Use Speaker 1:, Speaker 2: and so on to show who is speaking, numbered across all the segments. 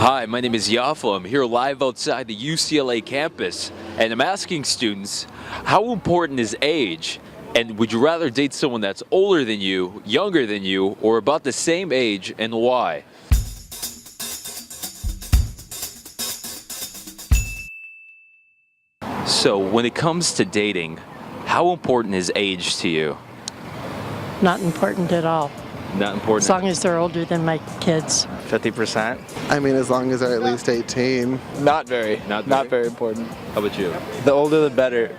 Speaker 1: Hi, my name is Yafa. I'm here live outside the UCLA campus, and I'm asking students, how important is age? And would you rather date someone that's older than you, younger than you, or about the same age, and why? So, when it comes to dating, how important is age to you?
Speaker 2: Not important at all.
Speaker 1: Not important.
Speaker 2: As long as they're older than my kids.
Speaker 3: 50%.
Speaker 4: I mean, as long as they're at least 18.
Speaker 3: Not very.
Speaker 1: Not
Speaker 3: Not
Speaker 1: very?
Speaker 3: very important.
Speaker 1: How about you?
Speaker 3: The older the better.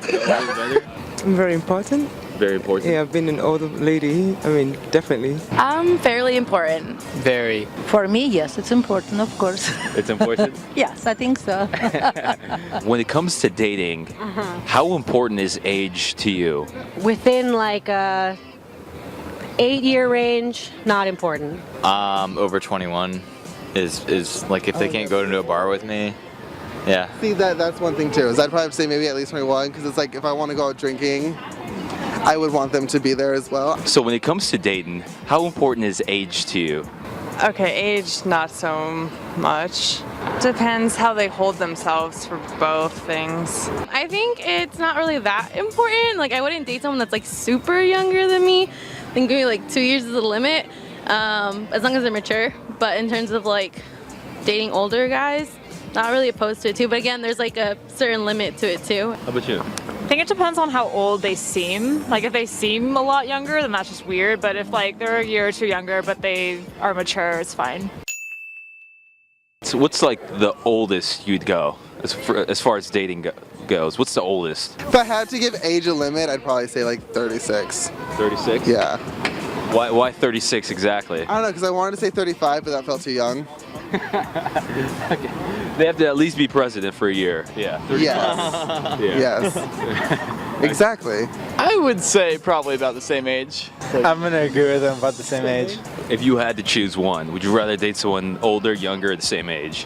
Speaker 5: Very important.
Speaker 1: Very important.
Speaker 5: Yeah, I've been an older lady. I mean, definitely.
Speaker 6: Fairly important.
Speaker 3: Very.
Speaker 7: For me, yes, it's important, of course.
Speaker 1: It's important?
Speaker 7: Yes, I think so.
Speaker 1: When it comes to dating, how important is age to you?
Speaker 8: Within like a 8-year range, not important.
Speaker 3: Over 21 is like if they can't go to a bar with me. Yeah.
Speaker 4: See, that's one thing too. Is I'd probably say maybe at least 21, because it's like if I want to go out drinking, I would want them to be there as well.
Speaker 1: So when it comes to dating, how important is age to you?
Speaker 9: Okay, age not so much. Depends how they hold themselves for both things.
Speaker 6: I think it's not really that important. Like, I wouldn't date someone that's like super younger than me. I think maybe like 2 years is the limit, as long as they're mature. But in terms of like dating older guys, not really opposed to it too. But again, there's like a certain limit to it too.
Speaker 1: How about you?
Speaker 9: I think it depends on how old they seem. Like if they seem a lot younger, then that's just weird. But if like they're a year or two younger, but they are mature, it's fine.
Speaker 1: So what's like the oldest you'd go as far as dating goes? What's the oldest?
Speaker 4: If I had to give age a limit, I'd probably say like 36.
Speaker 1: 36?
Speaker 4: Yeah.
Speaker 1: Why 36 exactly?
Speaker 4: I don't know, because I wanted to say 35, but that felt too young.
Speaker 1: They have to at least be president for a year. Yeah. 35.
Speaker 4: Yes.
Speaker 1: Yeah.
Speaker 4: Yes. Exactly.
Speaker 3: I would say probably about the same age. I'm gonna agree with them about the same age.
Speaker 1: If you had to choose one, would you rather date someone older, younger, or the same age?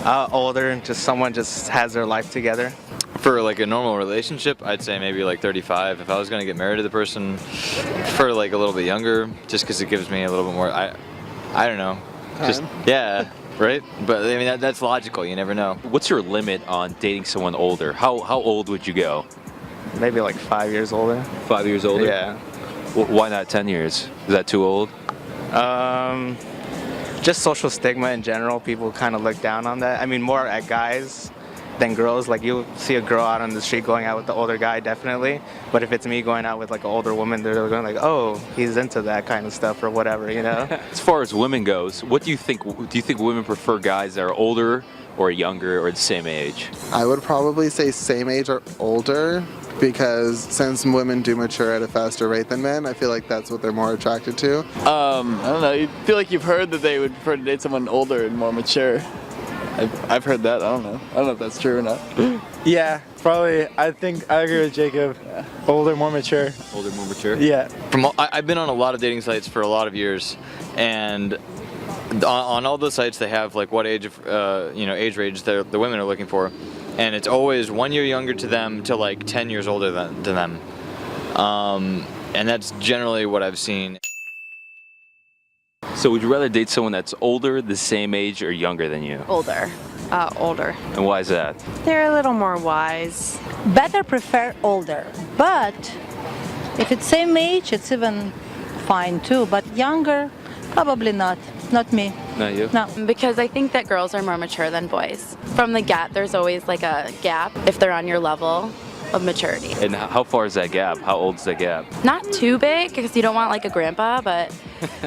Speaker 3: Older, just someone just has their life together. For like a normal relationship, I'd say maybe like 35. If I was gonna get married to the person, for like a little bit younger, just because it gives me a little bit more. I don't know. Just yeah, right. But I mean that's logical. You never know.
Speaker 1: What's your limit on dating someone older? How old would you go?
Speaker 3: Maybe like 5 years older.
Speaker 1: 5 years older?
Speaker 3: Yeah.
Speaker 1: Why not 10 years? Is that too old?
Speaker 3: Just social stigma in general. People kind of look down on that. I mean, more at guys than girls. Like you'll see a girl out on the street going out with the older guy, definitely. But if it's me going out with like an older woman, they're going like, oh, he's into that kind of stuff or whatever, you know?
Speaker 1: As far as women goes, what do you think? Do you think women prefer guys that are older or younger or the same age?
Speaker 4: I would probably say same age or older, because since women do mature at a faster rate than men, I feel like that's what they're more attracted to.
Speaker 10: I don't know. You feel like you've heard that they would prefer to date someone older and more mature. I've heard that. I don't know if that's true or not.
Speaker 3: Yeah, probably. I think I agree with Jacob. Yeah. Older, more mature.
Speaker 1: Older, more mature?
Speaker 3: Yeah.
Speaker 11: I've been on a lot of dating sites for a lot of years, and on all those sites they have like what age of age range the women are looking for, and it's always 1 year younger to them to like 10 years older than them, and that's generally what I've seen.
Speaker 1: So would you rather date someone that's older, the same age, or younger than you?
Speaker 6: Older.
Speaker 9: Older.
Speaker 1: And why is that?
Speaker 9: They're a little more wise.
Speaker 7: Better prefer older, but if it's same age, it's even fine too. But younger, probably not. Not me.
Speaker 1: Not you?
Speaker 7: No.
Speaker 6: Because I think that girls are more mature than boys. From the get, there's always like a gap if they're on your level of maturity.
Speaker 1: And how far is that gap? How old is that gap?
Speaker 6: Not too big, because you don't want like a grandpa, but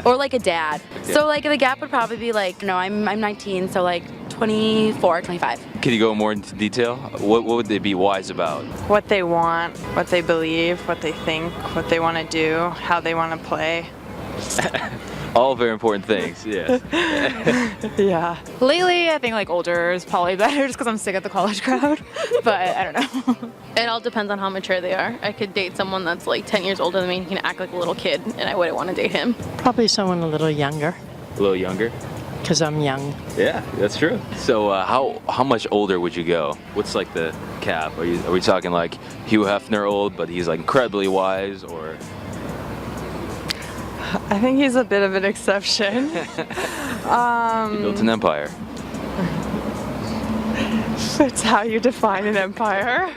Speaker 6: or like a dad. So like the gap would probably be like, no, I'm 19, so like 24, 25.
Speaker 1: Can you go more into detail? What would they be wise about?
Speaker 9: What they want, what they believe, what they think, what they want to do, how they want to play.
Speaker 1: All very important things, yeah.
Speaker 9: Yeah.
Speaker 12: Lately, I think like older is probably better just because I'm sick of the college crowd. But I don't know.
Speaker 6: It all depends on how mature they are. I could date someone that's like 10 years older than me and he can act like a little kid, and I wouldn't want to date him.
Speaker 2: Probably someone a little younger,
Speaker 1: A little younger?
Speaker 2: because I'm young.
Speaker 1: Yeah, that's true. So how much older would you go? What's like the cap? Are we talking like Hugh Hefner old, but he's like incredibly wise, or?
Speaker 9: I think he's a bit of an exception.
Speaker 1: He built an empire.
Speaker 5: That's how you define an empire.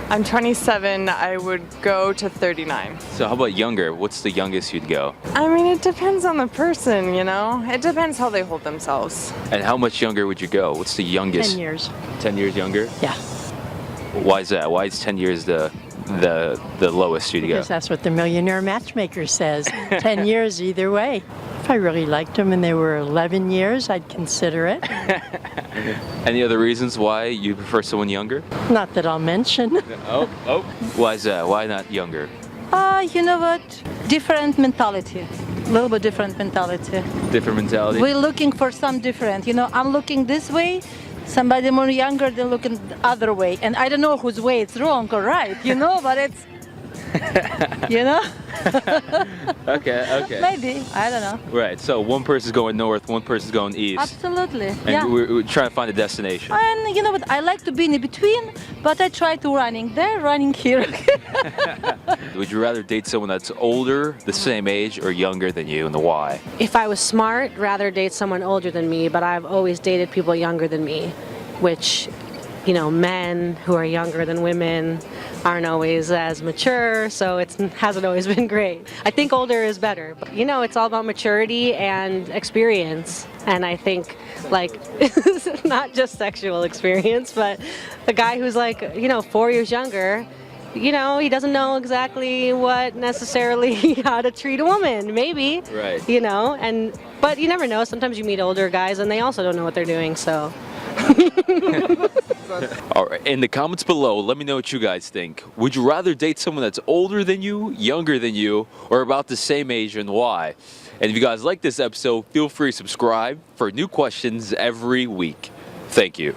Speaker 5: I'm 27. I would go to 39.
Speaker 1: So how about younger? What's the youngest you'd go?
Speaker 5: I mean, it depends on the person, you know? It depends how they hold themselves.
Speaker 1: And how much younger would you go? What's the youngest?
Speaker 2: 10 years.
Speaker 1: 10 years younger?
Speaker 2: Yeah.
Speaker 1: Why is that? Why is 10 years the lowest you'd go?
Speaker 2: Because that's what the Millionaire Matchmaker says. 10 years either way. If I really liked them and they were 11 years, I'd consider it.
Speaker 1: Any other reasons why you prefer someone younger?
Speaker 2: Not that I'll mention.
Speaker 1: Oh. Why is that? Why not younger?
Speaker 7: You know what? Different mentality. A little bit different mentality.
Speaker 1: Different mentality?
Speaker 7: We're looking for some different. You know, I'm looking this way. Somebody more younger, they're looking the other way. And I don't know whose way it's wrong or right, you know, but it's, you know?
Speaker 1: Okay.
Speaker 7: Maybe, I don't know.
Speaker 1: Right, so one person's going north, one person's going east.
Speaker 7: Absolutely,
Speaker 1: And
Speaker 7: yeah.
Speaker 1: we're trying to find a destination.
Speaker 7: And you know what, I like to be in between, but I try to running there, running here.
Speaker 1: Would you rather date someone that's older, the same age, or younger than you, and the why?
Speaker 8: If I was smart, rather date someone older than me, but I've always dated people younger than me, which, you know, men who are younger than women aren't always as mature, so it hasn't always been great. I think older is better. But, you know, it's all about maturity and experience. And I think, like, not just sexual experience, but a guy who's like, you know, 4 years younger, you know, he doesn't know exactly what necessarily how to treat a woman, maybe.
Speaker 1: Right.
Speaker 8: You know, but you never know. Sometimes you meet older guys and they also don't know what they're doing, so.
Speaker 1: All right, in the comments below, let me know what you guys think. Would you rather date someone that's older than you, younger than you, or about the same age, and why? And if you guys like this episode, feel free to subscribe for new questions every week. Thank you.